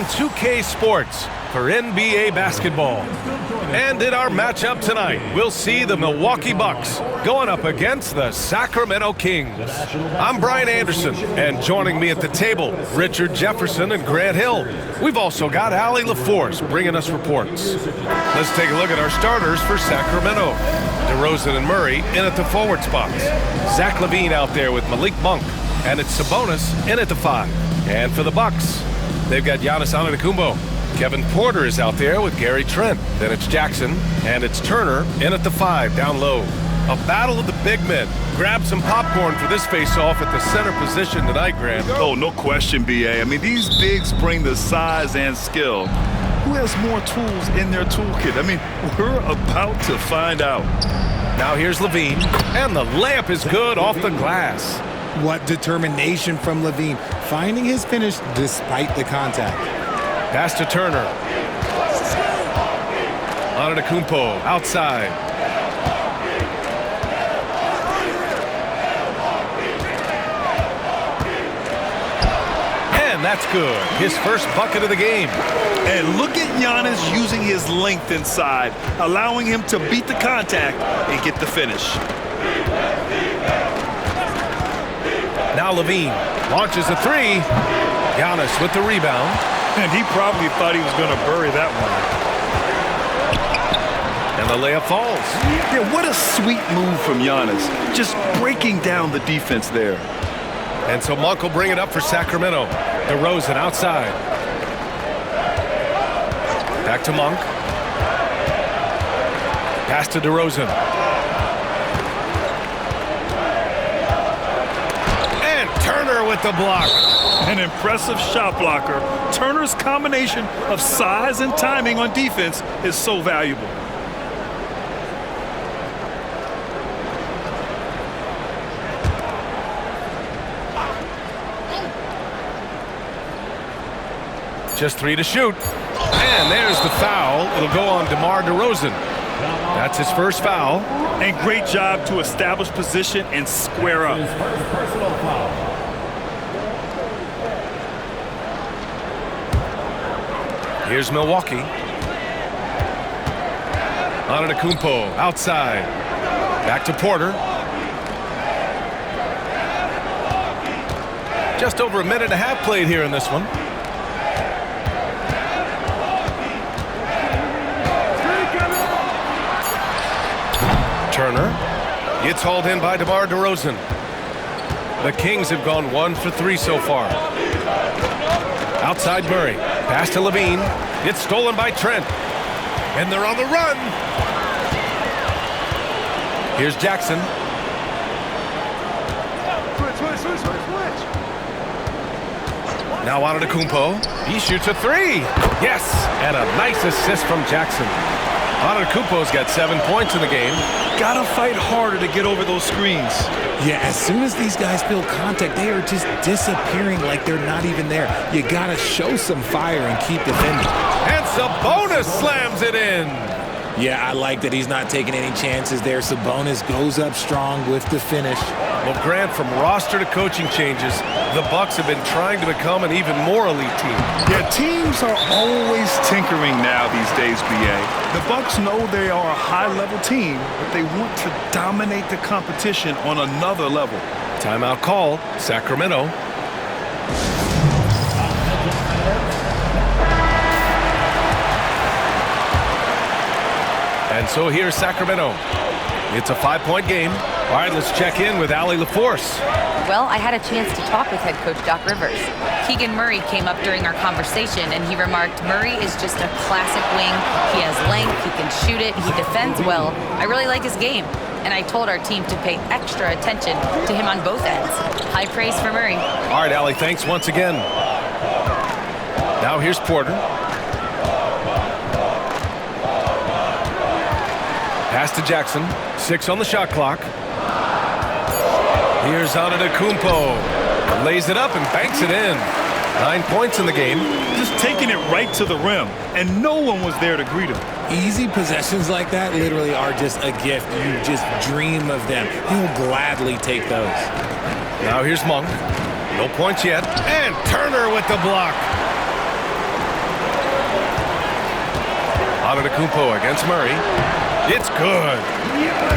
2K Sports for NBA basketball. And in our matchup tonight, we'll see the Milwaukee Bucks going up against the Sacramento Kings. I'm Brian Anderson, and joining me at the table, Richard Jefferson and Grant Hill. We've also got Allie LaForce bringing us reports. Let's take a look at our starters for Sacramento. DeRozan and Murray in at the forward spots. Zach LaVine out there with Malik Monk, and it's Sabonis in at the 5. And for the Bucks, they've got Giannis Antetokounmpo. Kevin Porter is out there with Gary Trent. Then it's Jackson, and it's Turner in at the 5 down low. A battle of the big men. Grab some popcorn for this face-off at the center position tonight, Grant. Oh, no question, B.A. I mean, these bigs bring the size and skill. Who has more tools in their toolkit? I mean, we're about to find out. Now here's LaVine, and the layup is good off the glass. What determination from LaVine, finding his finish despite the contact. Pass to Turner. Antetokounmpo outside. And that's good. His first bucket of the game. And look at Giannis using his length inside, allowing him to beat the contact and get the finish. Now LaVine launches a 3. Giannis with the rebound. And he probably thought he was going to bury that one. And the layup falls. Yeah, what a sweet move from Giannis. Just breaking down the defense there. And so Monk will bring it up for Sacramento. DeRozan outside. Back to Monk. Pass to DeRozan. And Turner with the block. An impressive shot blocker. Turner's combination of size and timing on defense is so valuable. Just 3 to shoot. And there's the foul. It'll go on DeMar DeRozan. That's his first foul. And great job to establish position and square up. Personal foul. Here's Milwaukee. Antetokounmpo outside. Back to Porter. Just over a minute and a half played here in this one. Turner gets hauled in by DeMar DeRozan. The Kings have gone 1 for 3 so far. Outside Murray. Pass to LaVine. It's stolen by Trent. And they're on the run. Here's Jackson. Now Antetokounmpo. He shoots a 3. Yes! And a nice assist from Jackson. Antetokounmpo's got 7 points in the game. Gotta fight harder to get over those screens. Yeah, as soon as these guys feel contact, they are just disappearing like they're not even there. You gotta show some fire and keep defending. And Sabonis slams it in. Yeah, I like that he's not taking any chances there. Sabonis goes up strong with the finish. Well, Grant, from roster to coaching changes, the Bucks have been trying to become an even more elite team. Yeah, teams are always tinkering now these days, B.A. The Bucks know they are a high-level team, but they want to dominate the competition on another level. Timeout call, Sacramento. And so here's Sacramento. It's a 5-point game. All right, let's check in with Allie LaForce. Well, I had a chance to talk with head coach Doc Rivers. Keegan Murray came up during our conversation, and he remarked, Murray is just a classic wing. He has length, he can shoot it, he defends well. I really like his game. And I told our team to pay extra attention to him on both ends. High praise for Murray. All right, Allie, thanks once again. Now here's Porter. Pass to Jackson. 6 on the shot clock. Here's Antetokounmpo. Lays it up and banks it in. 9 points in the game. Just taking it right to the rim, and no one was there to greet him. Easy possessions like that literally are just a gift. You just dream of them. He'll gladly take those. Now here's Monk. No points yet. And Turner with the block. Antetokounmpo against Murray. It's good.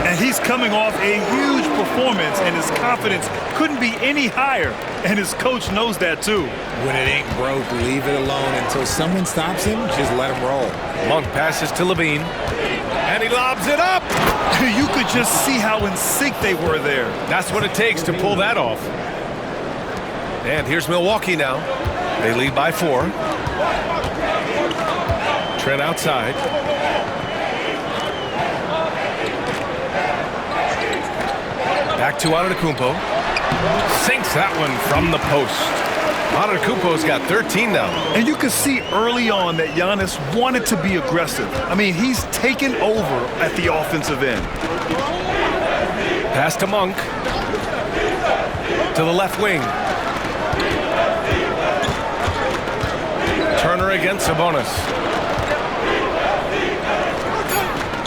And he's coming off a huge performance, and his confidence couldn't be any higher. And his coach knows that too. When it ain't broke, leave it alone until someone stops him. Just let him roll. Monk passes to Levine, and he lobs it up. You could just see how in sync they were there. That's what it takes to pull that off. And here's Milwaukee now. They lead by 4. Trent outside. Back to Antetokounmpo. Sinks that one from the post. Antetokounmpo's got 13 now. And you could see early on that Giannis wanted to be aggressive. I mean, he's taken over at the offensive end. Pass to Monk. To the left wing. Turner against Sabonis.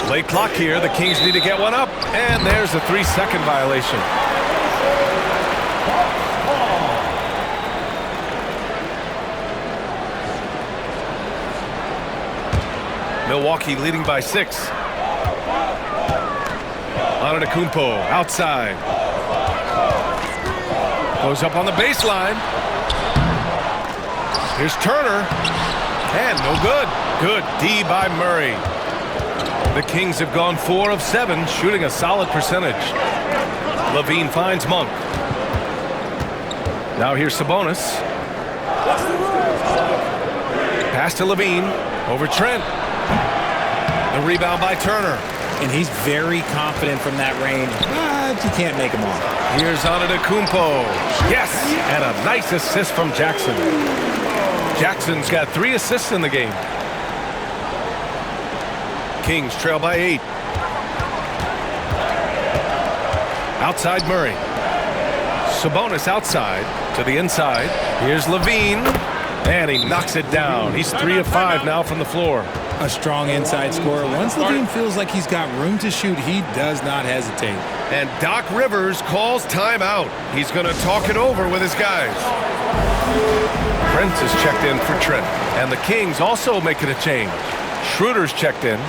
Play clock here. The Kings need to get one up. And there's a 3-second violation. Milwaukee leading by 6. Antetokounmpo outside. Goes up on the baseline. Here's Turner. And no good. Good D by Murray. The Kings have gone 4 of 7, shooting a solid percentage. Levine finds Monk. Now here's Sabonis. Pass to Levine. Over Trent. The rebound by Turner. And he's very confident from that range, but you can't make him off. Here's Antetokounmpo. Yes! And a nice assist from Jackson. Jackson's got 3 assists in the game. Kings trail by 8. Outside Murray. Sabonis outside to the inside. Here's Levine. And he knocks it down. He's 3 of 5 now from the floor. A strong inside scorer. Once Levine feels like he's got room to shoot, he does not hesitate. And Doc Rivers calls timeout. He's going to talk it over with his guys. Prince is checked in for Trent. And the Kings also making a change. Schroeder's checked in.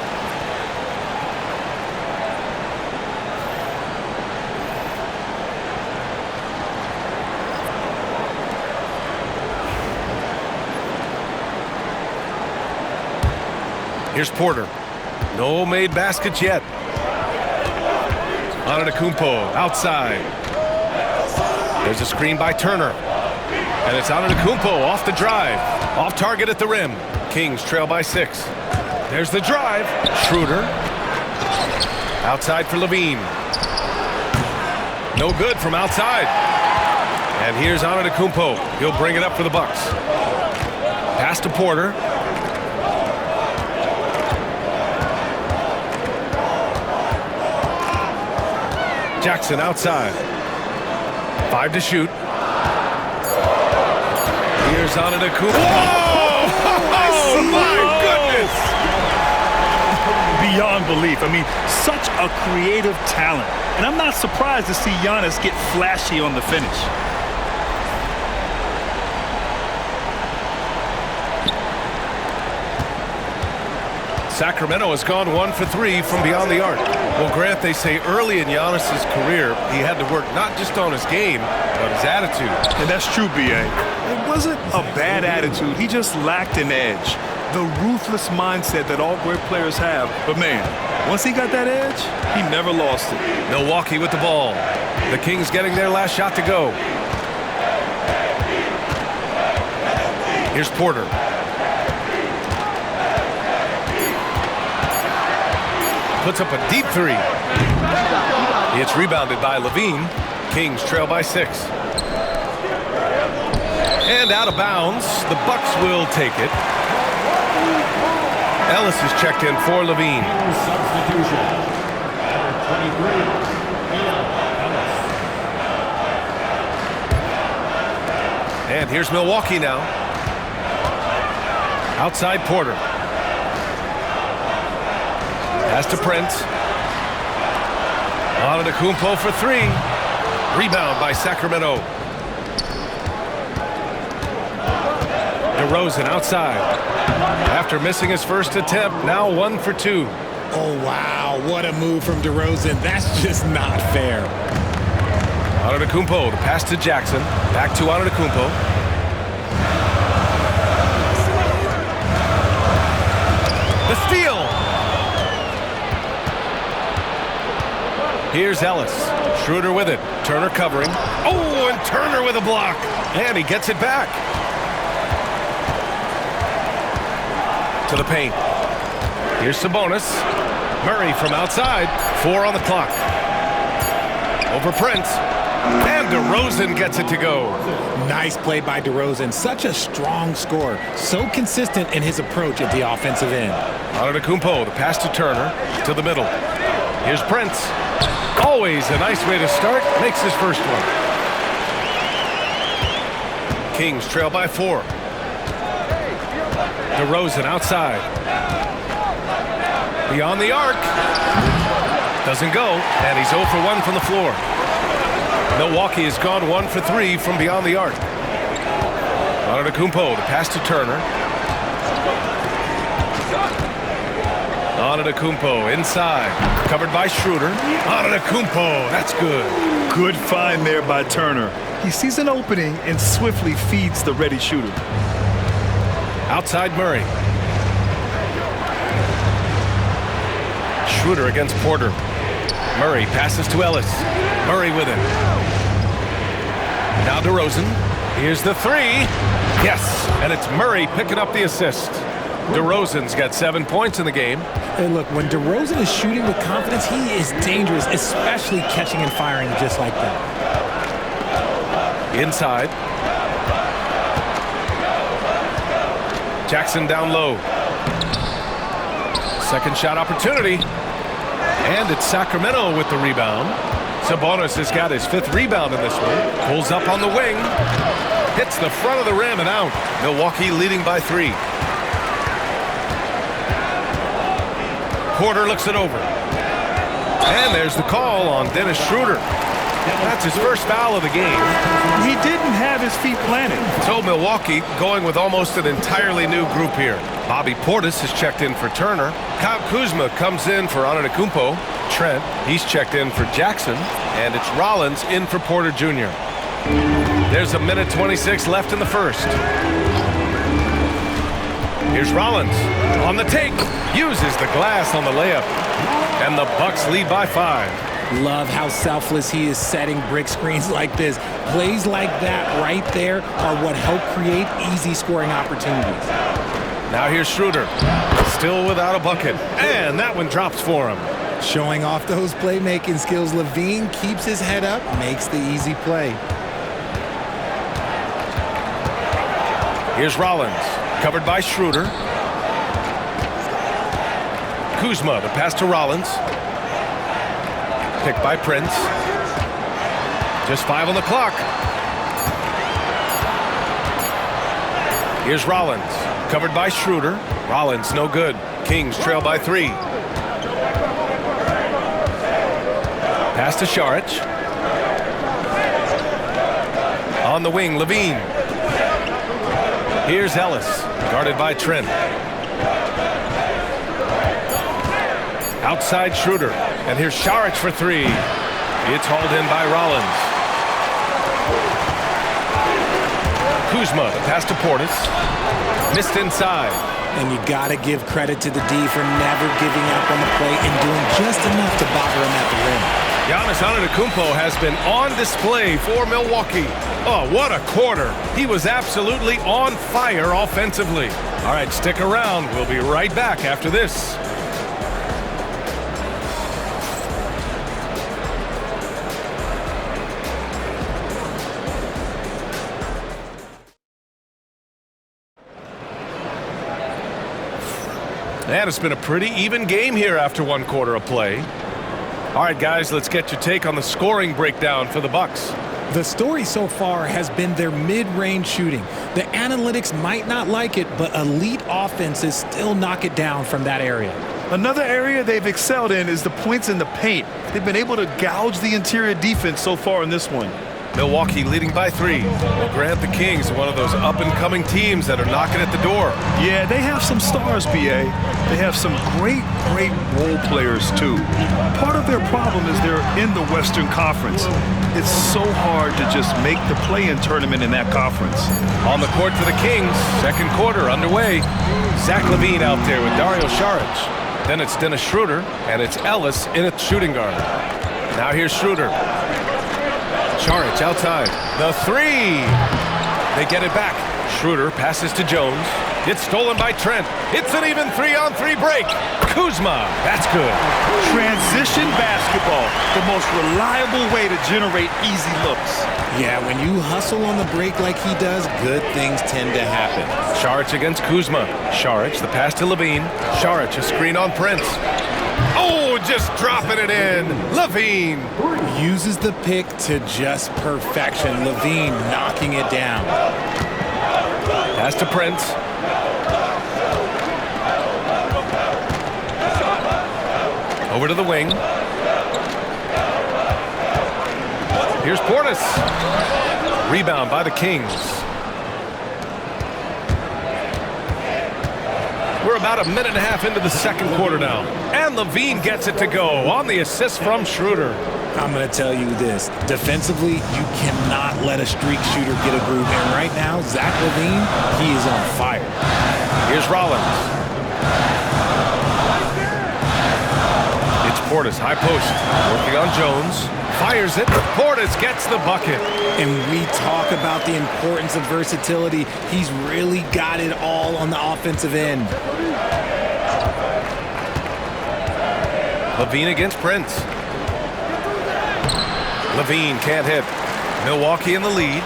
Here's Porter. No made baskets yet. Antetokounmpo outside. There's a screen by Turner. And it's Antetokounmpo off the drive. Off target at the rim. Kings trail by 6. There's the drive. Schroeder. Outside for Levine. No good from outside. And here's Antetokounmpo. He'll bring it up for the Bucks. Pass to Porter. Jackson outside. 5 to shoot. Here's Antetokounmpo. Oh, my goodness! Beyond belief. I mean, such a creative talent. And I'm not surprised to see Giannis get flashy on the finish. Sacramento has gone 1 for 3 from beyond the arc. Well, Grant, they say early in Giannis' career, he had to work not just on his game, but his attitude. And that's true, B.A. It wasn't a bad attitude. He just lacked an edge. The ruthless mindset that all great players have. But, man, once he got that edge, he never lost it. Milwaukee with the ball. The Kings getting their last shot to go. Here's Porter. Puts up a deep 3. It's rebounded by Levine. Kings trail by 6. And out of bounds. The Bucks will take it. Ellis is checked in for Levine. Substitution. Number 23, And here's Milwaukee now. Outside Porter. Pass to Prince. Antetokounmpo for 3. Rebound by Sacramento. DeRozan outside. After missing his first attempt, now 1 for 2. Oh, wow. What a move from DeRozan. That's just not fair. Antetokounmpo, the pass to Jackson. Back to Antetokounmpo. The steal. Here's Ellis. Schroeder with it. Turner covering. Oh, and Turner with a block. And he gets it back. To the paint. Here's Sabonis. Murray from outside. 4 on the clock. Over Prince. And DeRozan gets it to go. Nice play by DeRozan. Such a strong scorer. So consistent in his approach at the offensive end. Antetokounmpo, the pass to Turner. To the middle. Here's Prince. Always a nice way to start. Makes his first one. Kings trail by 4. DeRozan outside. Beyond the arc. Doesn't go. And he's 0 for 1 from the floor. Milwaukee has gone 1 for 3 from beyond the arc. Antetokounmpo, the pass to Turner. Antetokounmpo inside. Covered by Schroeder. Antetokounmpo, that's good. Good find there by Turner. He sees an opening and swiftly feeds the ready shooter. Outside Murray. Schroeder against Porter. Murray passes to Ellis. Murray with it. Now DeRozan. Here's the 3. Yes, and it's Murray picking up the assist. DeRozan's got 7 points in the game. Hey, look, when DeRozan is shooting with confidence, he is dangerous, especially catching and firing just like that. Inside. Jackson down low. Second shot opportunity. And it's Sacramento with the rebound. Sabonis has got his 5th rebound in this one. Pulls up on the wing. Hits the front of the rim and out. Milwaukee leading by 3. Porter looks it over. And there's the call on Dennis Schroeder. That's his first foul of the game. He didn't have his feet planted. So Milwaukee going with almost an entirely new group here. Bobby Portis has checked in for Turner. Kyle Kuzma comes in for Antetokounmpo. Trent, he's checked in for Jackson. And it's Rollins in for Porter Jr. There's a minute 26 left in the first. Here's Rollins on the take. Uses the glass on the layup. And the Bucks lead by 5. Love how selfless he is setting brick screens like this. Plays like that right there are what help create easy scoring opportunities. Now here's Schroeder. Still without a bucket. And that one drops for him. Showing off those playmaking skills, LaVine keeps his head up, makes the easy play. Here's Rollins. Covered by Schroeder. Kuzma, the pass to Rollins. Picked by Prince. Just 5 on the clock. Here's Rollins. Covered by Schroeder. Rollins no good. Kings trail by 3. Pass to Šarić. On the wing, LaVine. Here's Ellis. Guarded by Trent. Outside Schroeder. And here's Šarić for 3. It's hauled in by Rollins. Kuzma, the pass to Portis. Missed inside. And you got to give credit to the D for never giving up on the play and doing just enough to bother him at the rim. Giannis Antetokounmpo has been on display for Milwaukee. Oh, what a quarter. He was absolutely on fire offensively. All right, stick around. We'll be right back after this. And it's been a pretty even game here after 1 quarter of play. All right, guys, let's get your take on the scoring breakdown for the Bucks. The story so far has been their mid-range shooting. The analytics might not like it, but elite offenses still knock it down from that area. Another area they've excelled in is the points in the paint. They've been able to gouge the interior defense so far in this one. Milwaukee leading by 3. We'll grant the Kings one of those up-and-coming teams that are knocking at the door. Yeah, they have some stars, B.A. They have some great role players, too. Part of their problem is they're in the Western Conference. It's so hard to just make the play-in tournament in that conference. On the court for the Kings, second quarter underway. Zach LaVine out there with Dario Saric. Then it's Dennis Schroeder, and it's Ellis in at shooting guard. Now here's Schroeder. Saric outside. The 3. They get it back. Schroeder passes to Jones. It's stolen by Trent. It's an even 3-on-3 break. Kuzma, that's good. Transition basketball, the most reliable way to generate easy looks. Yeah, when you hustle on the break like he does, good things tend to happen. Saric against Kuzma. Saric, the pass to LaVine. Saric, a screen on Prince. Oh, just dropping it in. LaVine. Uses the pick to just perfection. LaVine knocking it down. Pass to Prince. Over to the wing. Here's Portis. Rebound by the Kings. We're about a minute and a half into the second quarter now. And LaVine gets it to go on the assist from Schroeder. I'm going to tell you this. Defensively, you cannot let a streak shooter get a groove. And right now, Zach LaVine, he is on fire. Here's Rollins. It's Portis, high post. Working on Jones. Fires it. Portis gets the bucket. And we talk about the importance of versatility. He's really got it all on the offensive end. LaVine against Prince. LaVine can't hit. Milwaukee in the lead.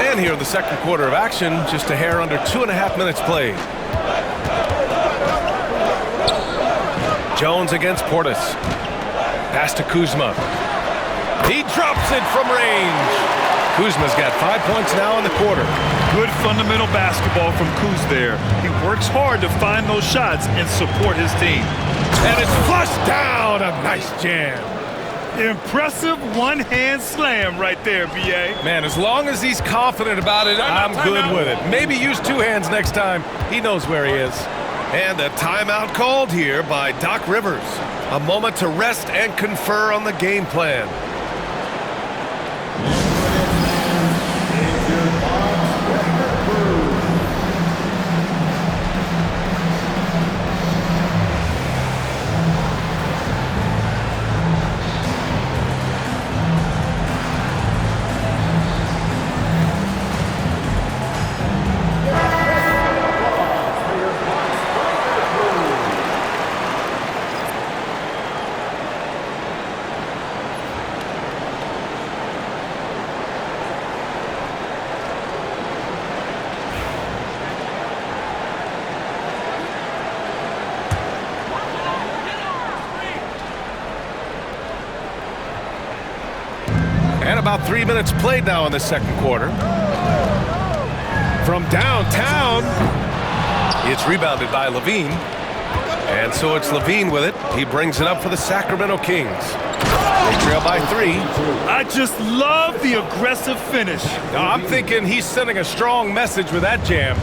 And here in the second quarter of action, just a hair under 2.5 minutes played. Jones against Portis. Pass to Kuzma. He drops it from range. Kuzma's got 5 points now in the quarter. Good fundamental basketball from Kuz there. He works hard to find those shots and support his team. And it's flushed down. A nice jam. Impressive one-hand slam right there, B.A. Man, as long as he's confident about it, I'm good with it. Maybe use 2 hands next time. He knows where he is. And a timeout called here by Doc Rivers. A moment to rest and confer on the game plan. And about 3 minutes played now in the second quarter. From downtown, it's rebounded by LaVine. And so it's LaVine with it. He brings it up for the Sacramento Kings. They trail by 3. I just love the aggressive finish. Now, I'm thinking he's sending a strong message with that jam.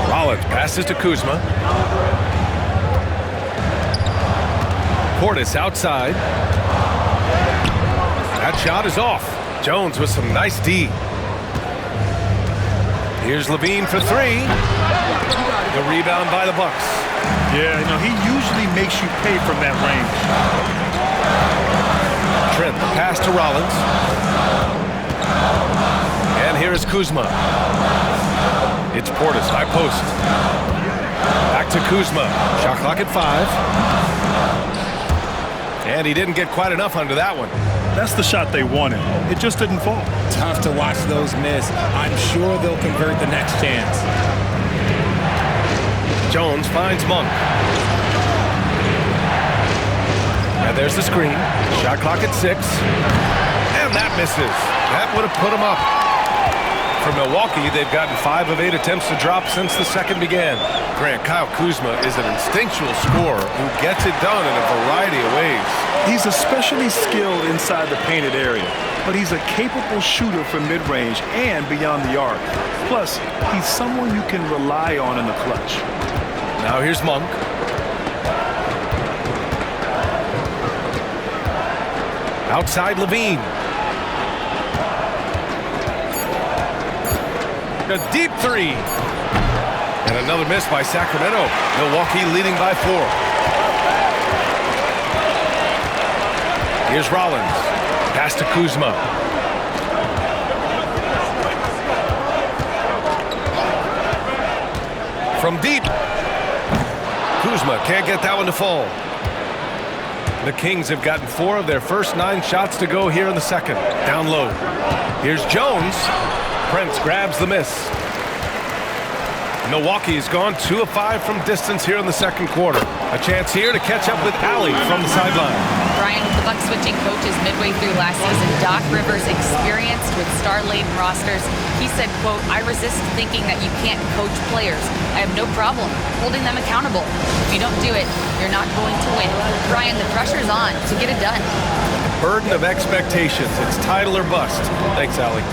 Rollins passes to Kuzma. Portis outside. That shot is off. Jones with some nice D. Here's LaVine for 3. The rebound by the Bucks. Yeah, he usually makes you pay from that range. Trent, the pass to Rollins. And here is Kuzma. It's Portis, high post. Back to Kuzma. Shot clock at 5. And he didn't get quite enough under that one. That's the shot they wanted. It just didn't fall. Tough to watch those miss. I'm sure they'll convert the next chance. Jones finds Monk. And there's the screen. Shot clock at 6. And that misses. That would have put him up. For Milwaukee, they've gotten 5 of 8 attempts to drop since the second began. Grant, Kyle Kuzma is an instinctual scorer who gets it done in a variety of ways. He's especially skilled inside the painted area, but he's a capable shooter from mid-range and beyond the arc. Plus, he's someone you can rely on in the clutch. Now here's Monk. Outside Levine. A deep 3. And another miss by Sacramento. Milwaukee leading by 4. Here's Rollins. Pass to Kuzma. From deep. Kuzma can't get that one to fall. The Kings have gotten 4 of their first 9 shots to go here in the second. Down low. Here's Jones. Prince grabs the miss. Milwaukee has gone 2 of 5 from distance here in the second quarter. A chance here to catch up with Allie from the sideline. Brian, with the Bucks switching coaches midway through last season, Doc Rivers, experienced with star-laden rosters, he said, quote, "I resist thinking that you can't coach players. I have no problem holding them accountable. If you don't do it, you're not going to win." Brian, the pressure's on to get it done. Burden of expectations. It's title or bust. Thanks, Allie.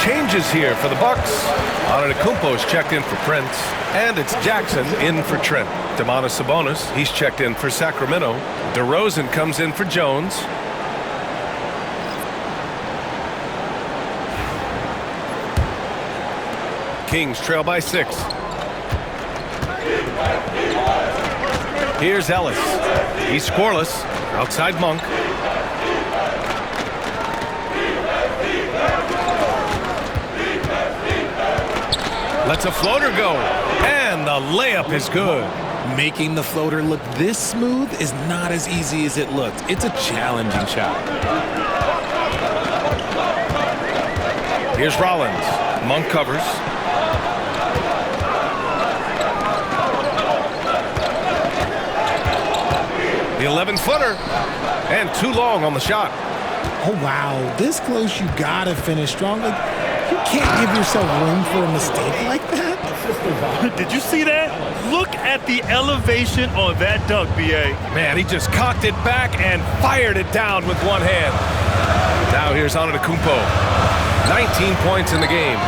Changes here for the Bucks. Antetokounmpo's checked in for Prince, and it's Jackson in for Trent. Domantas Sabonis, he's checked in for Sacramento. DeRozan comes in for Jones. Kings trail by 6. Here's Ellis. He's scoreless. Outside Monk. Lets a floater go, and the layup is good. Making the floater look this smooth is not as easy as it looks. It's a challenging shot. Here's Rollins. Monk covers. The 11-footer, and too long on the shot. Oh, wow. This close, you gotta finish strong. You can't give yourself room for a mistake like that. Did you see that? Look at the elevation on that dunk, B.A. Man, he just cocked it back and fired it down with one hand. Now here's Antetokounmpo. 19 points in the game.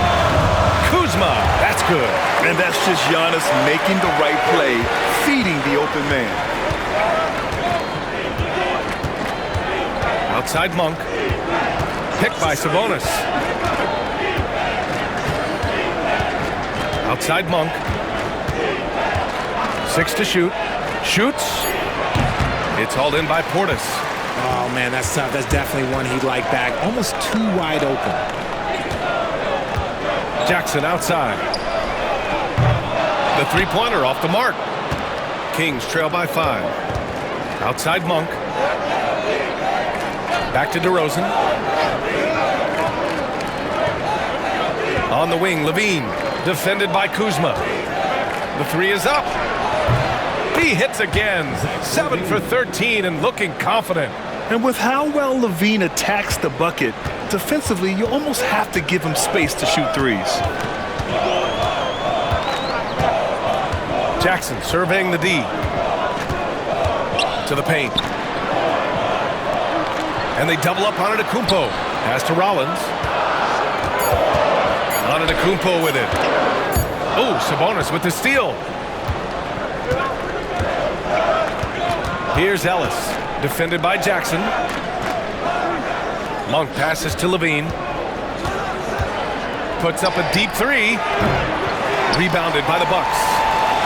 Kuzma, that's good. And that's just Giannis making the right play, feeding the open man. Outside Monk. Picked by Sabonis. Outside Monk. 6 to shoot. Shoots. It's hauled in by Portis. Oh, man, that's tough. That's definitely one he'd like back. Almost too wide open. Jackson outside. The three-pointer off the mark. Kings trail by 5. Outside Monk. Back to DeRozan. On the wing, Levine. Defended by Kuzma. The 3 is up. He hits again. 7 for 13 and looking confident. And with how well Levine attacks the bucket, defensively, you almost have to give him space to shoot threes. Jackson surveying the D. To the paint. And they double up on Antetokounmpo. Pass to Rollins. Antetokounmpo with it. Oh, Sabonis with the steal. Here's Ellis. Defended by Jackson. Monk passes to Levine. Puts up a deep 3. Rebounded by the Bucks.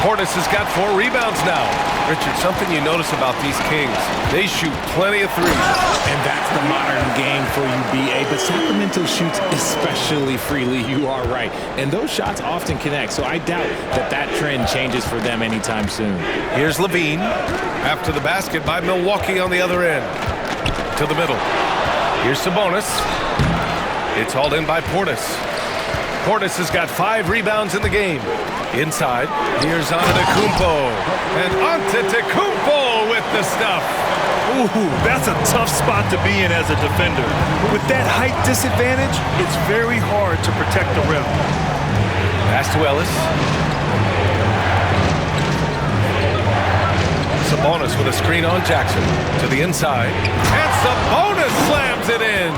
Portis has got 4 rebounds now. Richard, something you notice about these Kings, they shoot plenty of threes. And that's the modern game for you, B.A. But Sacramento shoots especially freely. You are right. And those shots often connect, so I doubt that trend changes for them anytime soon. Here's Levine. After the basket by Milwaukee on the other end. To the middle. Here's Sabonis. It's hauled in by Portis. Portis has got 5 rebounds in the game. Inside, here's Antetokounmpo. And Antetokounmpo with the stuff. Ooh, that's a tough spot to be in as a defender. With that height disadvantage, it's very hard to protect the rim. Pass to Ellis. Sabonis with a screen on Jackson. To the inside. And Sabonis slams it in.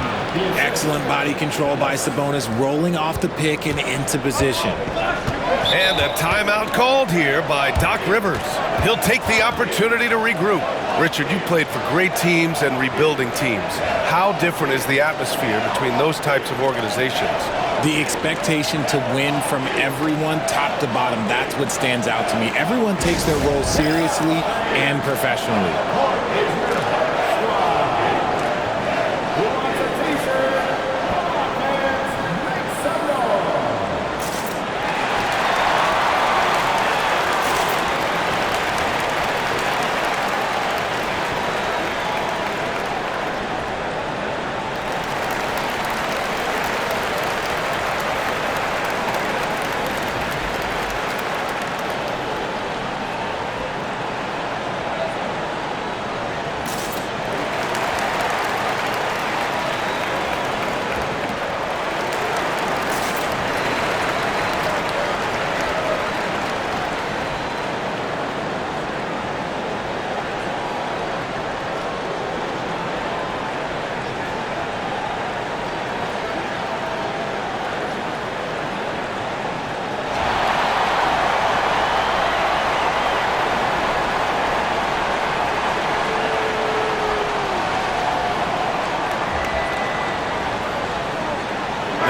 Excellent body control by Sabonis, rolling off the pick and into position. And a timeout called here by Doc Rivers. He'll take the opportunity to regroup. Richard, you played for great teams and rebuilding teams. How different is the atmosphere between those types of organizations? The expectation to win from everyone, top to bottom, that's what stands out to me. Everyone takes their role seriously and professionally.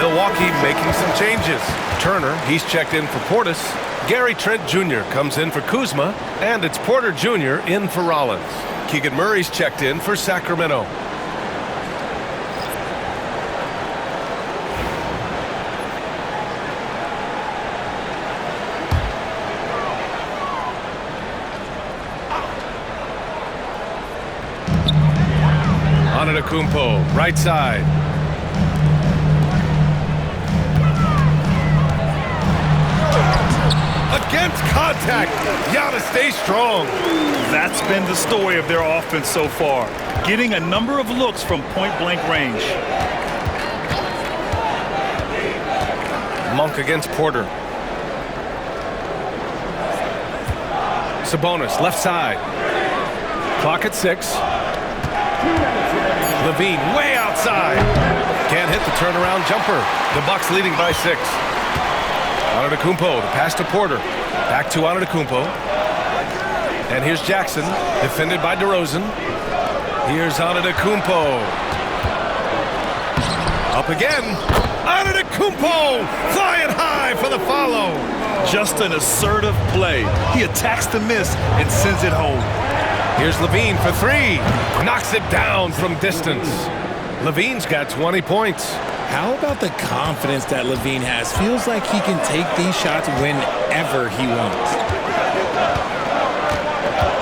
Milwaukee making some changes. Turner, he's checked in for Portis. Gary Trent Jr. comes in for Kuzma. And it's Porter Jr. in for Rollins. Keegan Murray's checked in for Sacramento. Antetokounmpo, right side. Against contact, Giannis stays strong. That's been the story of their offense so far, getting a number of looks from point-blank range. Monk against Porter. Sabonis, left side. Clock at 6. Levine way outside. Can't hit the turnaround jumper. The Bucks leading by 6. Antetokounmpo, the pass to Porter. Back to Antetokounmpo. And here's Jackson, defended by DeRozan. Here's Antetokounmpo. Up again. Antetokounmpo flying high for the follow. Just an assertive play. He attacks the miss and sends it home. Here's Levine for 3. Knocks it down from distance. Levine's got 20 points. How about the confidence that Levine has? Feels like he can take these shots whenever he wants.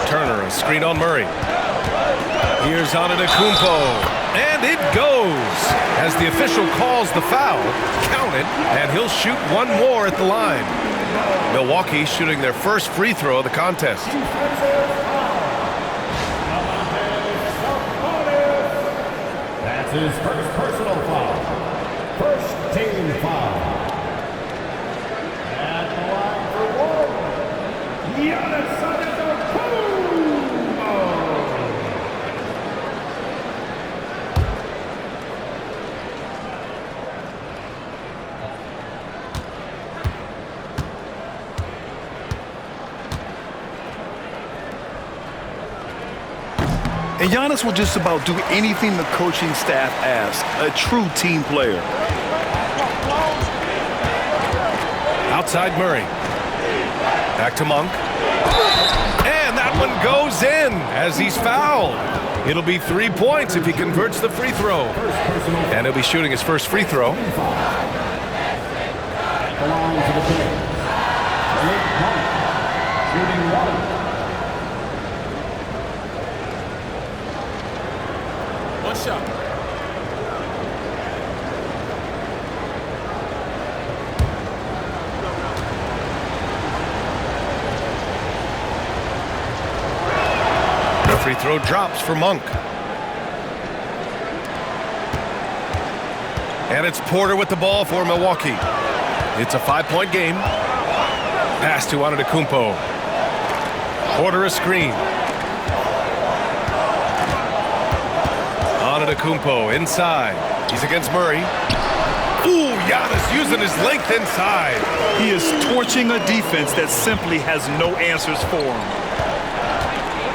Turner, a screen on Murray. Here's Antetokounmpo. And it goes. As the official calls the foul, count it, and he'll shoot one more at the line. Milwaukee shooting their first free throw of the contest. That's his first personal foul. First team foul. At the line for one, Giannis Antetokounmpo. And Giannis will just about do anything the coaching staff asks. A true team player. Outside Murray. Back to Monk. And that one goes in as he's fouled. It'll be 3 points if he converts the free throw. And he'll be shooting his first free throw. One shot. The free throw drops for Monk. And it's Porter with the ball for Milwaukee. It's a 5-point game. Pass to Antetokounmpo. Porter a screen. Antetokounmpo inside. He's against Murray. Ooh, Giannis using his length inside. He is torching a defense that simply has no answers for him.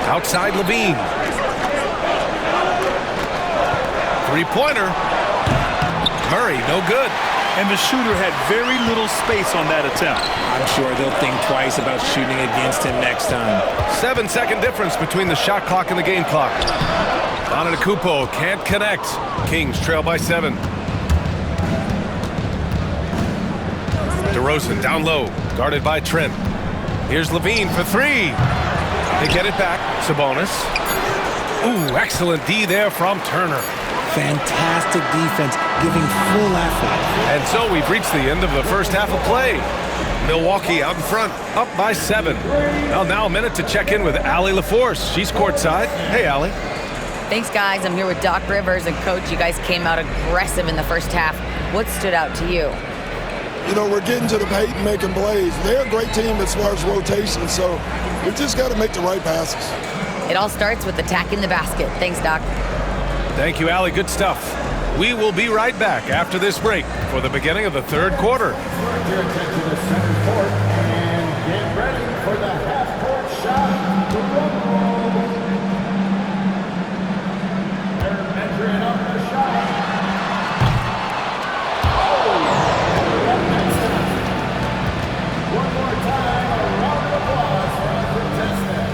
Outside Levine. Three-pointer. Murray, no good. And the shooter had very little space on that attempt. I'm sure they'll think twice about shooting against him next time. 7-second difference between the shot clock and the game clock. Antetokounmpo can't connect. Kings trail by 7. DeRozan down low, guarded by Trent. Here's Levine for 3. They get it back. Sabonis. Ooh, excellent D there from Turner. Fantastic defense, giving full effort. And so we've reached the end of the first half of play. Milwaukee out in front, up by 7. Well, now a minute to check in with Allie LaForce. She's courtside. Hey, Allie. Thanks, guys. I'm here with Doc Rivers. And, Coach, you guys came out aggressive in the first half. What stood out to you? You know, we're getting to the paint and making plays. They're a great team as far as rotation, so we just got to make the right passes. It all starts with attacking the basket. Thanks, Doc. Thank you, Allie. Good stuff. We will be right back after this break for the beginning of the third quarter. Turn your attention to center court and get ready for the half-court shot. Drum roll. They're measuring up the shot. One more time, a round of applause for our contestant.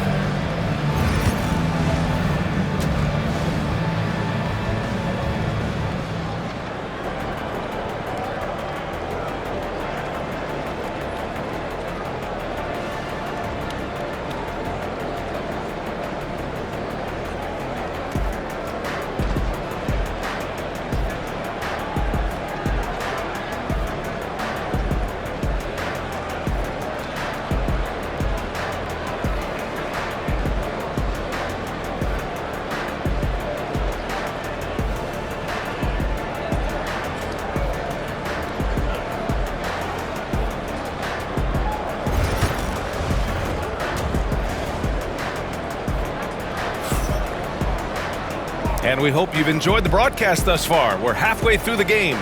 And we hope you've enjoyed the broadcast thus far. We're halfway through the game.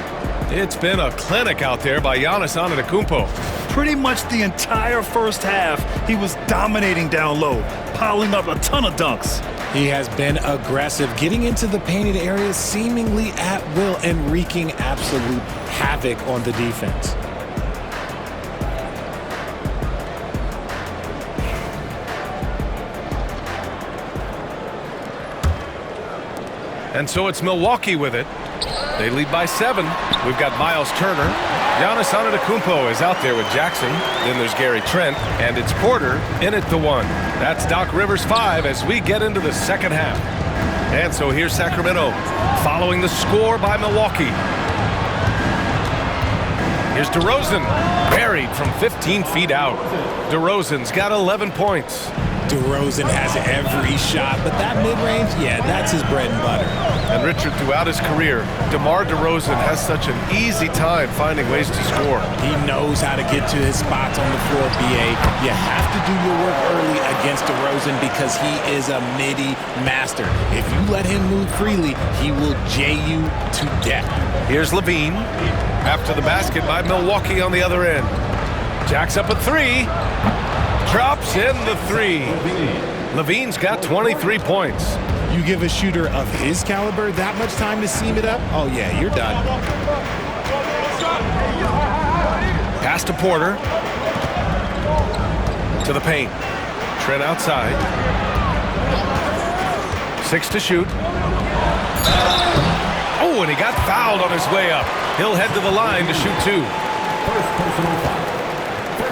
It's been a clinic out there by Giannis Antetokounmpo. Pretty much the entire first half, he was dominating down low, piling up a ton of dunks. He has been aggressive, getting into the painted areas seemingly at will and wreaking absolute havoc on the defense. And so it's Milwaukee with it. They lead by 7. We've got Miles Turner. Giannis Antetokounmpo is out there with Jackson. Then there's Gary Trent. And it's Porter in at the 1. That's Doc Rivers 5 as we get into the second half. And so here's Sacramento following the score by Milwaukee. Here's DeRozan, buried from 15 feet out. DeRozan's got 11 points. DeRozan has every shot, but that mid-range, yeah, that's his bread and butter. And Richard, throughout his career, DeMar DeRozan has such an easy time finding ways to score. He knows how to get to his spots on the floor, BA. You have to do your work early against DeRozan because he is a midi master. If you let him move freely, he will J you to death. Here's Levine. After the basket by Milwaukee on the other end. Jacks up a 3. Drops in the 3. Levine's got 23 points. You give a shooter of his caliber that much time to seam it up, oh yeah, you're done. Pass to Porter. To the paint. Trent outside. 6 to shoot. Oh, and he got fouled on his way up. He'll head to the line to shoot 2.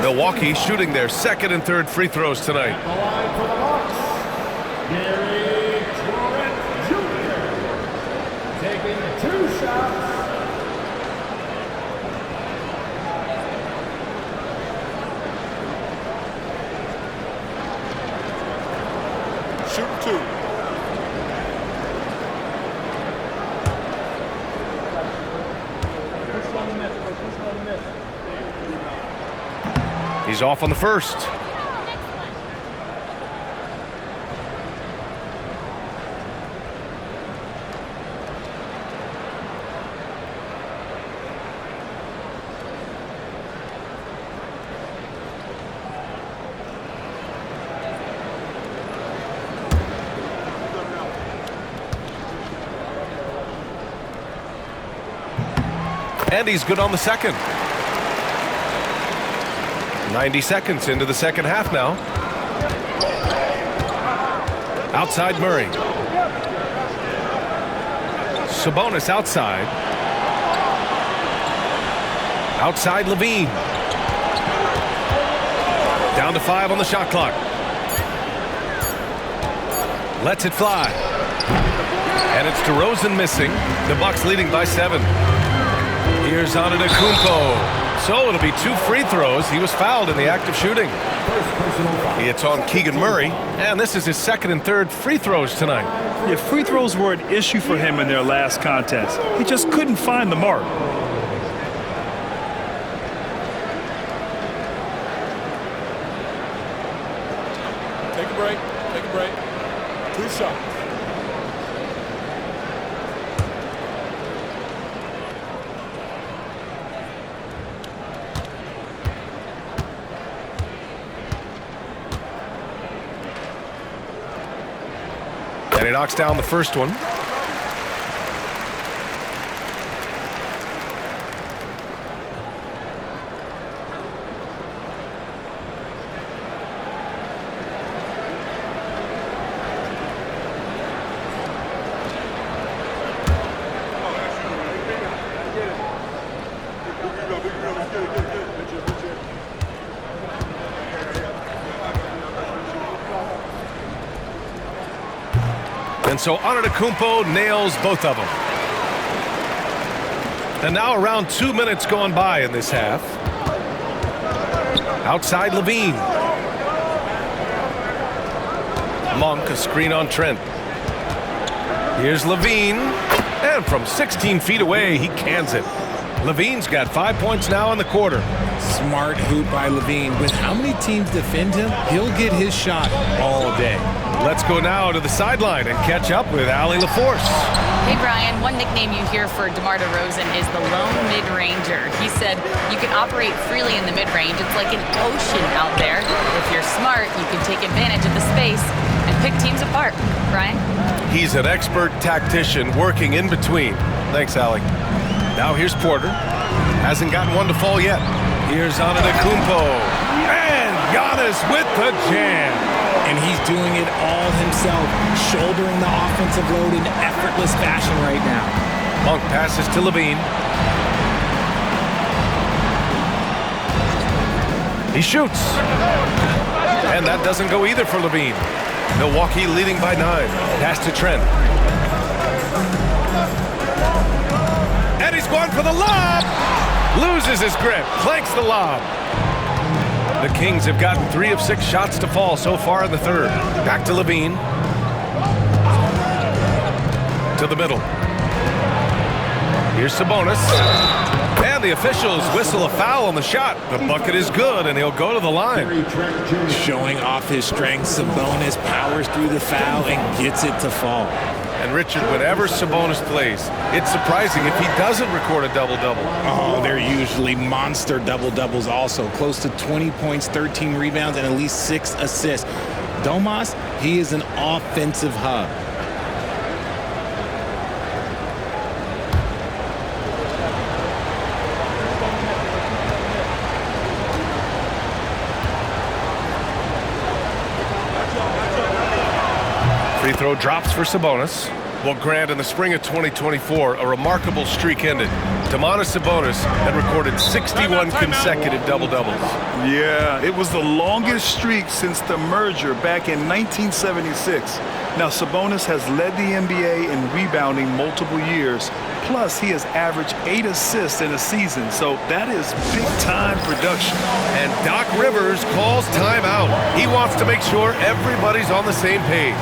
Milwaukee shooting their second and third free throws tonight. The line for the Bucks, Gary Trent Jr. taking 2 shots. Shoot 2. He's off on the first. And he's good on the second. 90 seconds into the second half now. Outside Murray. Sabonis outside. Outside Levine. Down to 5 on the shot clock. Lets it fly. And it's DeRozan missing. The Bucks leading by 7. Here's Antetokounmpo. So it'll be 2 free throws. He was fouled in the act of shooting. It's on Keegan Murray, and this is his second and third free throws tonight. Yeah, free throws were an issue for him in their last contest. He just couldn't find the mark. Take a break. Take a break. 2 shots. And he knocks down the first one. And so Antetokounmpo nails both of them. And now around 2 minutes gone by in this half. Outside Levine. Monk, a screen on Trent. Here's Levine. And from 16 feet away, he cans it. Levine's got 5 points now in the quarter. Smart hoop by Levine. With how many teams defend him, he'll get his shot all day. Let's go now to the sideline and catch up with Allie LaForce. Hey, Brian, one nickname you hear for DeMar DeRozan is the lone mid-ranger. He said you can operate freely in the mid-range. It's like an ocean out there. If you're smart, you can take advantage of the space and pick teams apart. Brian? He's an expert tactician working in between. Thanks, Allie. Now here's Porter. Hasn't gotten one to fall yet. Here's Antetokounmpo. And Giannis with the jam. And he's doing it all himself, shouldering the offensive load in effortless fashion right now. Monk passes to Levine. He shoots. And that doesn't go either for Levine. Milwaukee leading by 9. Pass to Trent. And he's going for the lob. Loses his grip. Clanks the lob. The Kings have gotten 3 of 6 shots to fall so far in the third. Back to Levine. To the middle. Here's Sabonis. And the officials whistle a foul on the shot. The bucket is good, and he'll go to the line. Showing off his strength, Sabonis powers through the foul and gets it to fall. And Richard, whenever Sabonis plays, it's surprising if he doesn't record a double-double. Oh, they're usually monster double-doubles also. Close to 20 points, 13 rebounds, and at least 6 assists. Domas, he is an offensive hub. throw drops for Sabonis. Well, Grant, in the spring of 2024, a remarkable streak ended. Domantas Sabonis had recorded 61 consecutive double-doubles. Yeah, it was the longest streak since the merger back in 1976. Now, Sabonis has led the NBA in rebounding multiple years. Plus, he has averaged 8 assists in a season, so that is big-time production. And Doc Rivers calls timeout. He wants to make sure everybody's on the same page.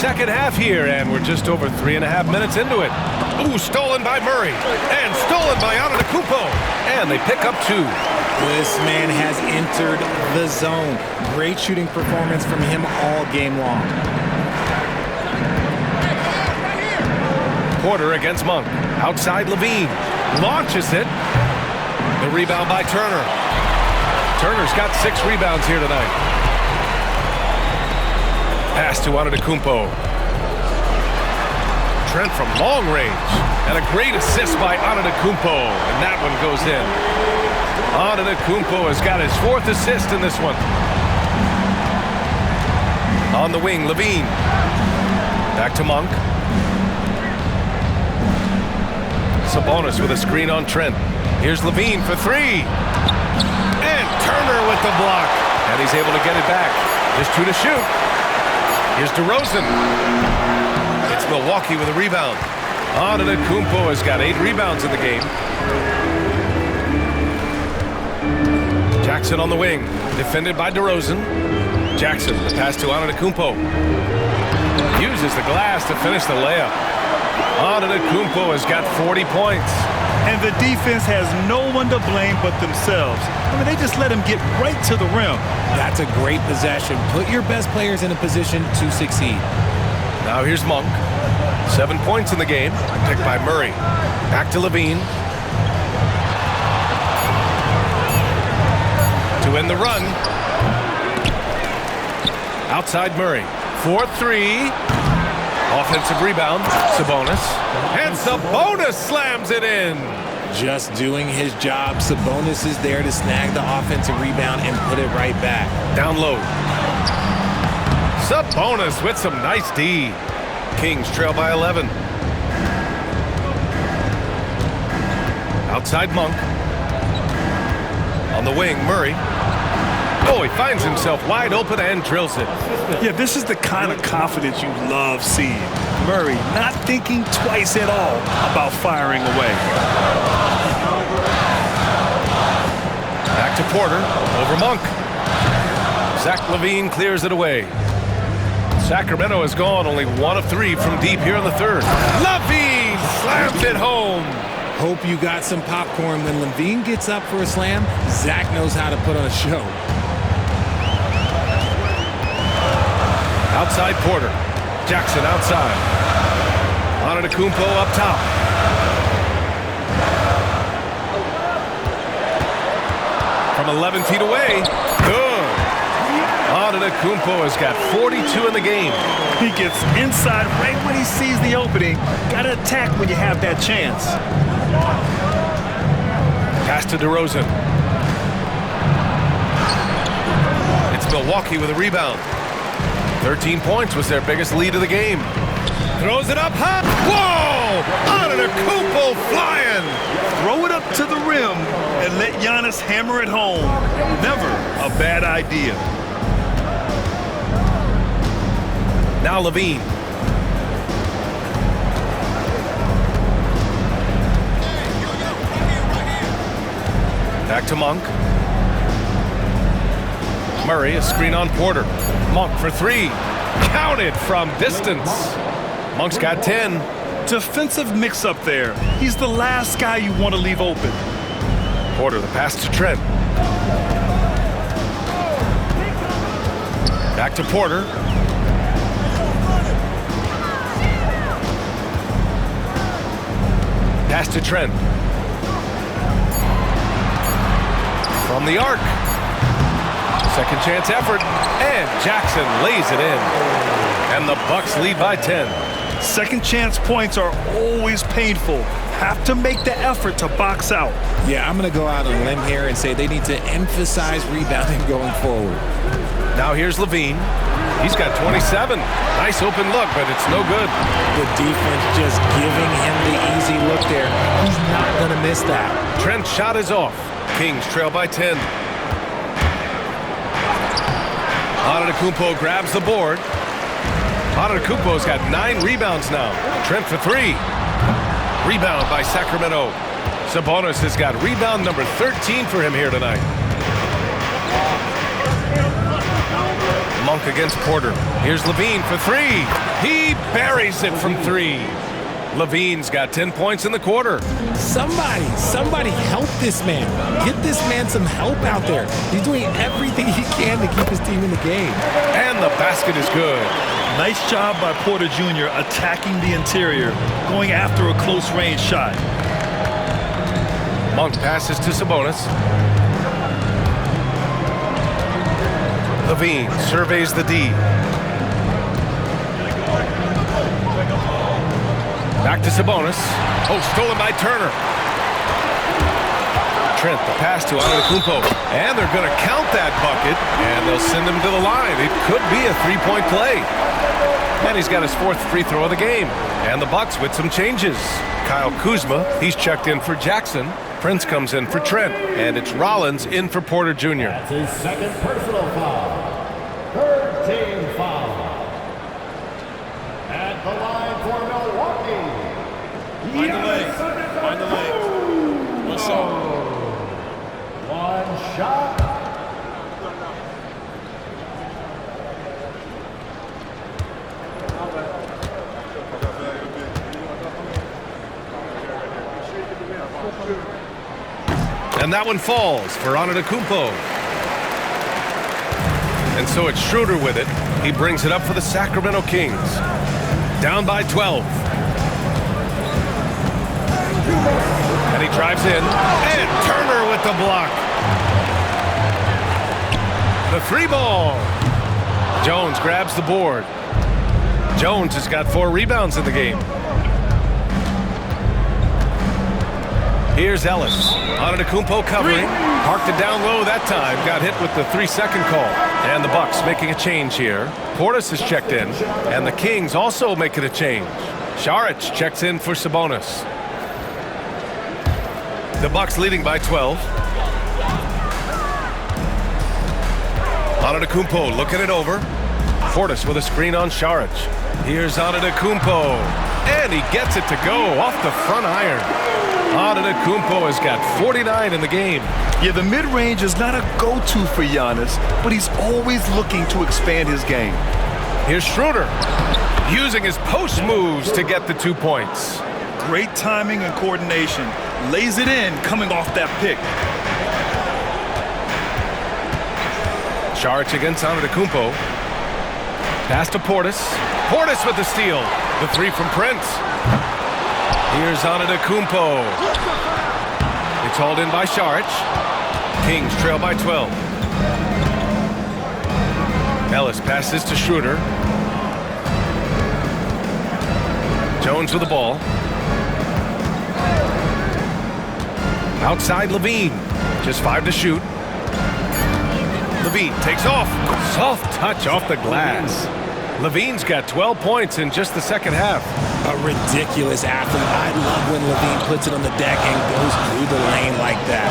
Second half here, and we're just over 3.5 minutes into it. Ooh, stolen by Murray, and stolen by Antetokounmpo, and they pick up 2. This man has entered the zone. Great shooting performance from him all game long. Porter against Monk. Outside Levine. Launches it. The rebound by Turner. Turner's got 6 rebounds here tonight. Pass to Antetokounmpo. Trent from long range. And a great assist by Antetokounmpo. And that one goes in. Antetokounmpo has got his 4th assist in this one. On the wing, Levine. Back to Monk. Sabonis with a screen on Trent. Here's Levine for 3. And Turner with the block. And he's able to get it back. Just 2 to shoot. Here's DeRozan. It's Milwaukee with a rebound. Antetokounmpo has got 8 rebounds in the game. Jackson on the wing. Defended by DeRozan. Jackson, the pass to Antetokounmpo. Uses the glass to finish the layup. Antetokounmpo has got 40 points. And the defense has no one to blame but themselves. I mean, they just let him get right to the rim. That's a great possession. Put your best players in a position to succeed. Now here's Monk. 7 points in the game. Picked by Murray. Back to Levine. To end the run. Outside Murray. 4-3. Offensive rebound. Sabonis. And Sabonis slams it in. Just doing his job. Sabonis is there to snag the offensive rebound and put it right back. Down low. Sabonis with some nice D. Kings trail by 11. Outside Monk. On the wing, Murray. Oh, he finds himself wide open and drills it. Yeah, this is the kind of confidence you love seeing. Murray not thinking twice at all about firing away. Back to Porter, over Monk. Zach LaVine clears it away. Sacramento has gone only 1 of 3 from deep here in the third. LaVine slams it home. Hope you got some popcorn. When LaVine gets up for a slam, Zach knows how to put on a show. Outside Porter. Jackson outside. Antetokounmpo up top. From 11 feet away. Good. Antetokounmpo has got 42 in the game. He gets inside right when he sees the opening. Got to attack when you have that chance. Pass to DeRozan. It's Milwaukee with a rebound. 13 points was their biggest lead of the game. Throws it up high. Whoa! Antetokounmpo flying. Throw it up to the rim and let Giannis hammer it home. Never a bad idea. Now Levine. Back to Monk. Murray, a screen on Porter. Monk for three. Counted from distance. Monk's got 10. Defensive mix-up there. He's the last guy you want to leave open. Porter, the pass to Trent. Back to Porter. Pass to Trent. From the arc. Second chance effort. And Jackson lays it in. And the Bucks lead by 10. Second chance points are always painful. Have to make the effort to box out. Yeah, I'm going to go out on a limb here and say they need to emphasize rebounding going forward. Now here's Levine. He's got 27. Nice open look, but it's no good. The defense just giving him the easy look there. He's not going to miss that. Trent's shot is off. Kings trail by 10. Antetokounmpo grabs the board. Antetokounmpo's got 9 rebounds now. Trent for 3. Rebound by Sacramento. Sabonis has got rebound number 13 for him here tonight. Monk against Porter. Here's Levine for 3. He buries it from 3. Levine's got 10 points in the quarter. Somebody help this man. Get this man some help out there. He's doing everything he can to keep his team in the game. And the basket is good. Nice job by Porter Jr. attacking the interior, going after a close-range shot. Monk passes to Sabonis. Levine surveys the D. Back to Sabonis. Oh, stolen by Turner. Trent, the pass to Antetokounmpo. And they're going to count that bucket, and they'll send him to the line. It could be a three-point play. And he's got his 4th free throw of the game. And the Bucks with some changes. Kyle Kuzma, he's checked in for Jackson. Prince comes in for Trent. And it's Rollins in for Porter Jr. That's his second personal foul. Third team foul. At the line for Milwaukee. Find the leg. Find the leg. One shot. One shot. And that one falls for Antetokounmpo. And so it's Schroeder with it. He brings it up for the Sacramento Kings. Down by 12. And he drives in. And Turner with the block. The 3-ball. Jones grabs the board. Jones has got 4 rebounds in the game. Here's Ellis. Antetokounmpo covering. Parked it down low that time. Got hit with the 3-second call. And the Bucks making a change here. Portis has checked in. And the Kings also making a change. Saric checks in for Sabonis. The Bucks leading by 12. Antetokounmpo looking it over. Portis with a screen on Saric. Here's Antetokounmpo. And he gets it to go off the front iron. Antetokounmpo has got 49 in the game. Yeah, the mid-range is not a go-to for Giannis, but he's always looking to expand his game. Here's Schroeder using his post moves to get the 2 points. Great timing and coordination. Lays it in coming off that pick. Saric against Antetokounmpo. Pass to Portis. Portis with the steal. The 3 from Prince. Here's Antetokounmpo. It's hauled in by Saric. Kings trail by 12. Ellis passes to Schroeder. Jones with the ball. Outside Levine. Just 5 to shoot. Levine takes off. Soft touch off the glass. Levine's got 12 points in just the second half. A ridiculous athlete. I love when Levine puts it on the deck and goes through the lane like that.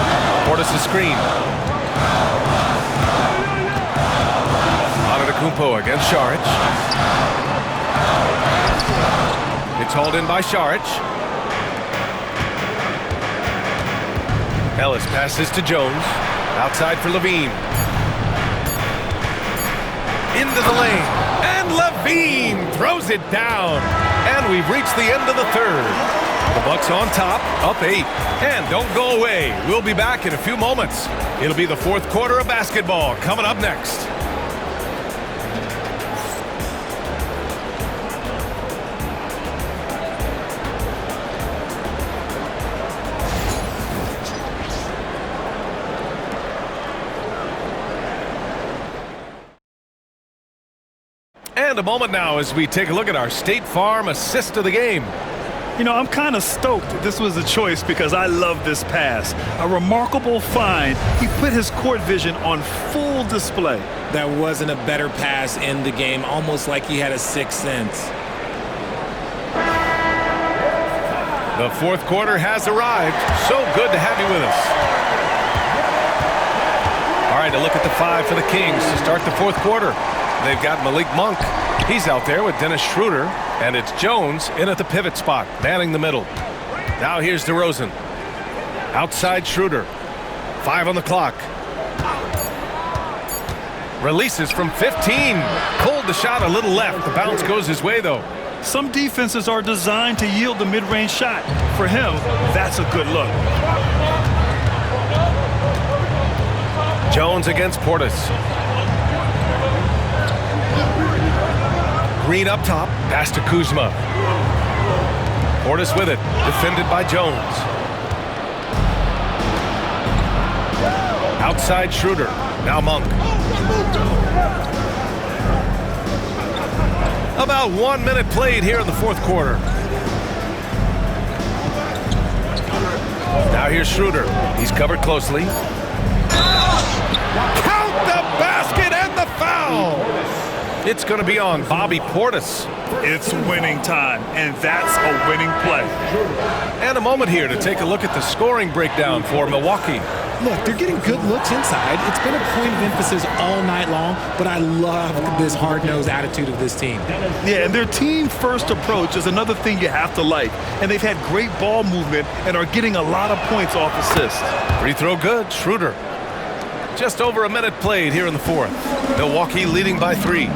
Portis' screen. Antetokounmpo against Šarić. It's hauled in by Šarić. Ellis passes to Jones. Outside for Levine. Into the lane. And Levine throws it down. And we've reached the end of the third. The Bucks on top, up 8. And don't go away. We'll be back in a few moments. It'll be the fourth quarter of basketball coming up next. And a moment now as we take a look at our State Farm assist of the game. You know, I'm kind of stoked this was a choice because I love this pass. A remarkable find. He put his court vision on full display. There wasn't a better pass in the game, almost like he had a sixth sense. The fourth quarter has arrived. So good to have you with us. All right, a look at the 5 for the Kings to start the fourth quarter. They've got Malik Monk. He's out there with Dennis Schroeder. And it's Jones in at the pivot spot, manning the middle. Now here's DeRozan. Outside Schroeder. 5 on the clock. Releases from 15. Pulled the shot a little left. The bounce goes his way, though. Some defenses are designed to yield the mid-range shot. For him, that's a good look. Jones against Portis. Green up top, pass to Kuzma. Portis with it, defended by Jones. Outside Schroeder, now Monk. About 1 minute played here in the fourth quarter. Now here's Schroeder. He's covered closely. Count the basket and the foul! It's going to be on Bobby Portis. It's winning time, and that's a winning play. And a moment here to take a look at the scoring breakdown for Milwaukee. Look, they're getting good looks inside. It's been a point of emphasis all night long, but I love this hard-nosed attitude of this team. Yeah, and their team-first approach is another thing you have to like. And they've had great ball movement and are getting a lot of points off assists. Free throw good, Schroeder. Just over a minute played here in the fourth. Milwaukee leading by 3.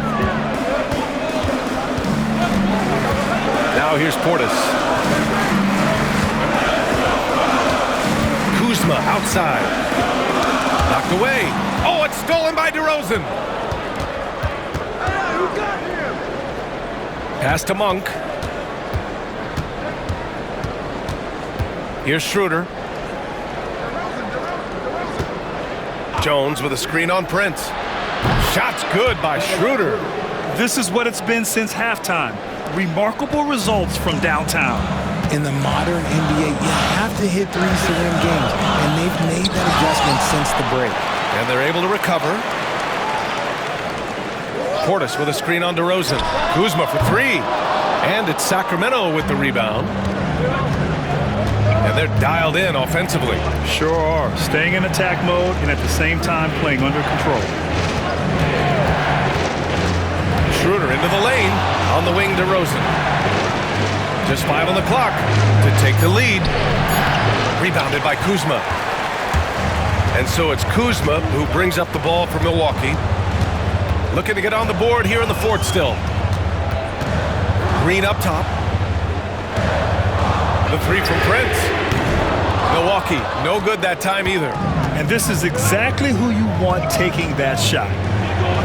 Now here's Portis. Kuzma outside. Knocked away. Oh, it's stolen by DeRozan. Pass to Monk. Here's Schroeder. Jones with a screen on Prince. Shot's good by Schroeder. This is what it's been since halftime. Remarkable results from downtown. In the modern NBA, you have to hit threes to win games, and they've made that adjustment since the break. And they're able to recover. Portis with a screen on DeRozan. Kuzma for 3. And it's Sacramento with the rebound. And they're dialed in offensively. Sure are. Staying in attack mode and at the same time playing under control. Schroeder into the lane. On the wing, DeRozan. Just 5 on the clock to take the lead. Rebounded by Kuzma. And so it's Kuzma who brings up the ball for Milwaukee. Looking to get on the board here in the fourth still. Green up top. The 3 from Prince. Milwaukee, no good that time either. And this is exactly who you want taking that shot.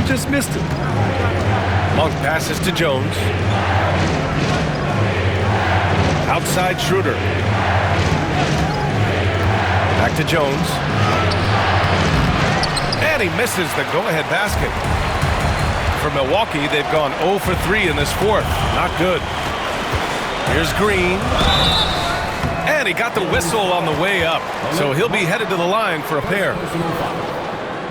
He just missed it. Monk passes to Jones. Outside Schroeder. Back to Jones. And he misses the go-ahead basket. For Milwaukee, they've gone 0 for 3 in this fourth. Not good. Here's Green. And he got the whistle on the way up, so he'll be headed to the line for a pair.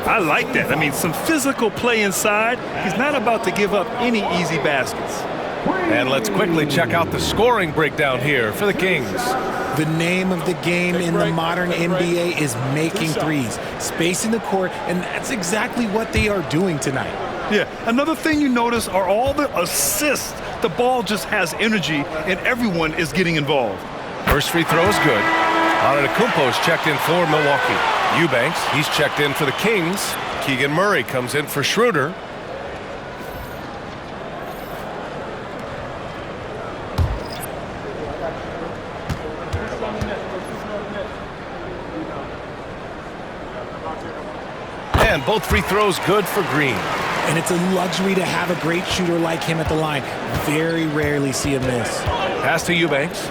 I like that. I mean, some physical play inside. He's not about to give up any easy baskets. And let's quickly check out the scoring breakdown here for the Kings. The name of the game in the modern NBA is making threes, spacing the court, and that's exactly what they are doing tonight. Yeah, another thing you notice are all the assists. The ball just has energy, and everyone is getting involved. First free throw is good. Antetokounmpo's checked in for Milwaukee. Eubanks, he's checked in for the Kings. Keegan Murray comes in for Schroeder. And both free throws good for Green. And it's a luxury to have a great shooter like him at the line. Very rarely see a miss. Pass to Eubanks.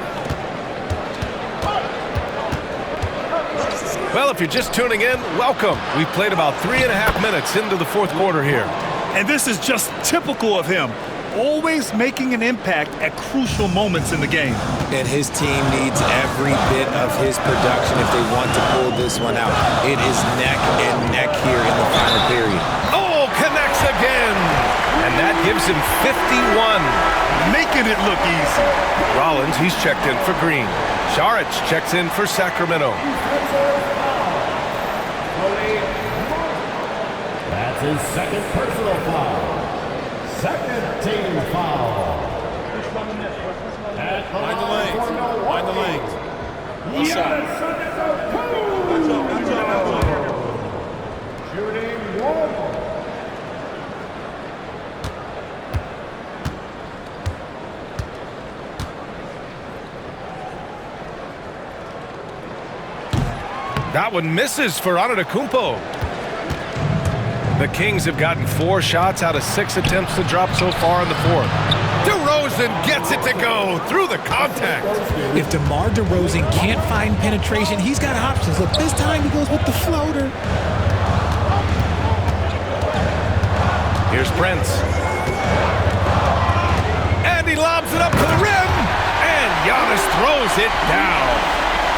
Well, if you're just tuning in, welcome. We've played about 3.5 minutes into the fourth quarter here. And this is just typical of him. Always making an impact at crucial moments in the game. And his team needs every bit of his production if they want to pull this one out. It is neck and neck here in the final period. Oh, connects again. And that gives him 51. Making it look easy. Rollins, he's checked in for Green. Saric checks in for Sacramento. That's his second personal foul. Second team foul. Mind the lanes. Mind the lanes. Shooting one. That one misses for Antetokounmpo. The Kings have gotten 4 shots out of 6 attempts to drop so far in the fourth. DeRozan gets it to go through the contact. If DeMar DeRozan can't find penetration, he's got options. Look, this time he goes with the floater. Here's Prince. And he lobs it up to the rim. And Giannis throws it down.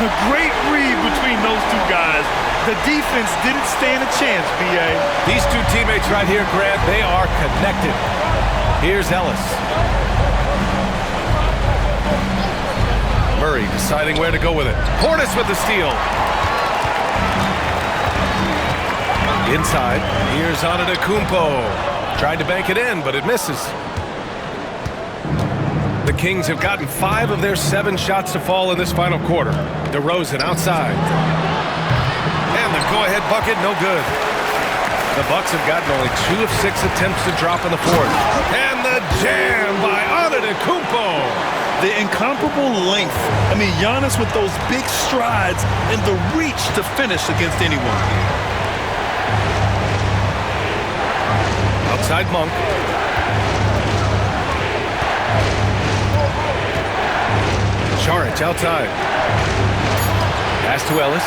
A great read between those two guys. The defense didn't stand a chance, B.A. These two teammates right here, Grant, they are connected. Here's Ellis. Murray deciding where to go with it. Portis with the steal. Inside, here's Antetokounmpo. Tried to bank it in, but it misses. The Kings have gotten 5 of their 7 shots to fall in this final quarter. DeRozan outside. And the go-ahead bucket, no good. The Bucks have gotten only 2 of 6 attempts to drop in the fourth. And the jam by Antetokounmpo. The incomparable length. I mean, Giannis with those big strides and the reach to finish against anyone. Outside Monk. Saric outside. Pass to Ellis.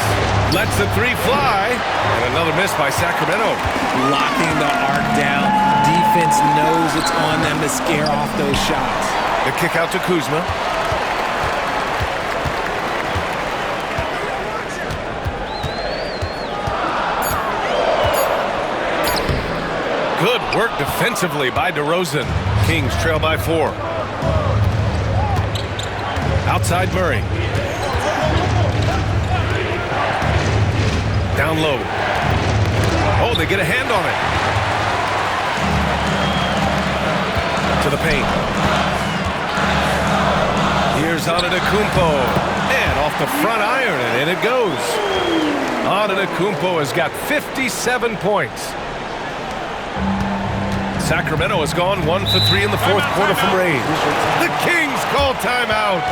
Lets the 3 fly. And another miss by Sacramento. Locking the arc down. Defense knows it's on them to scare off those shots. The kick out to Kuzma. Good work defensively by DeRozan. Kings trail by 4. Outside Murray. Down low. Oh, they get a hand on it. To the paint. Here's Antetokounmpo. And off the front iron, and in it goes. Antetokounmpo has got 57 points. Sacramento has gone 1 for 3 in the fourth quarter from range. The Kings call timeout.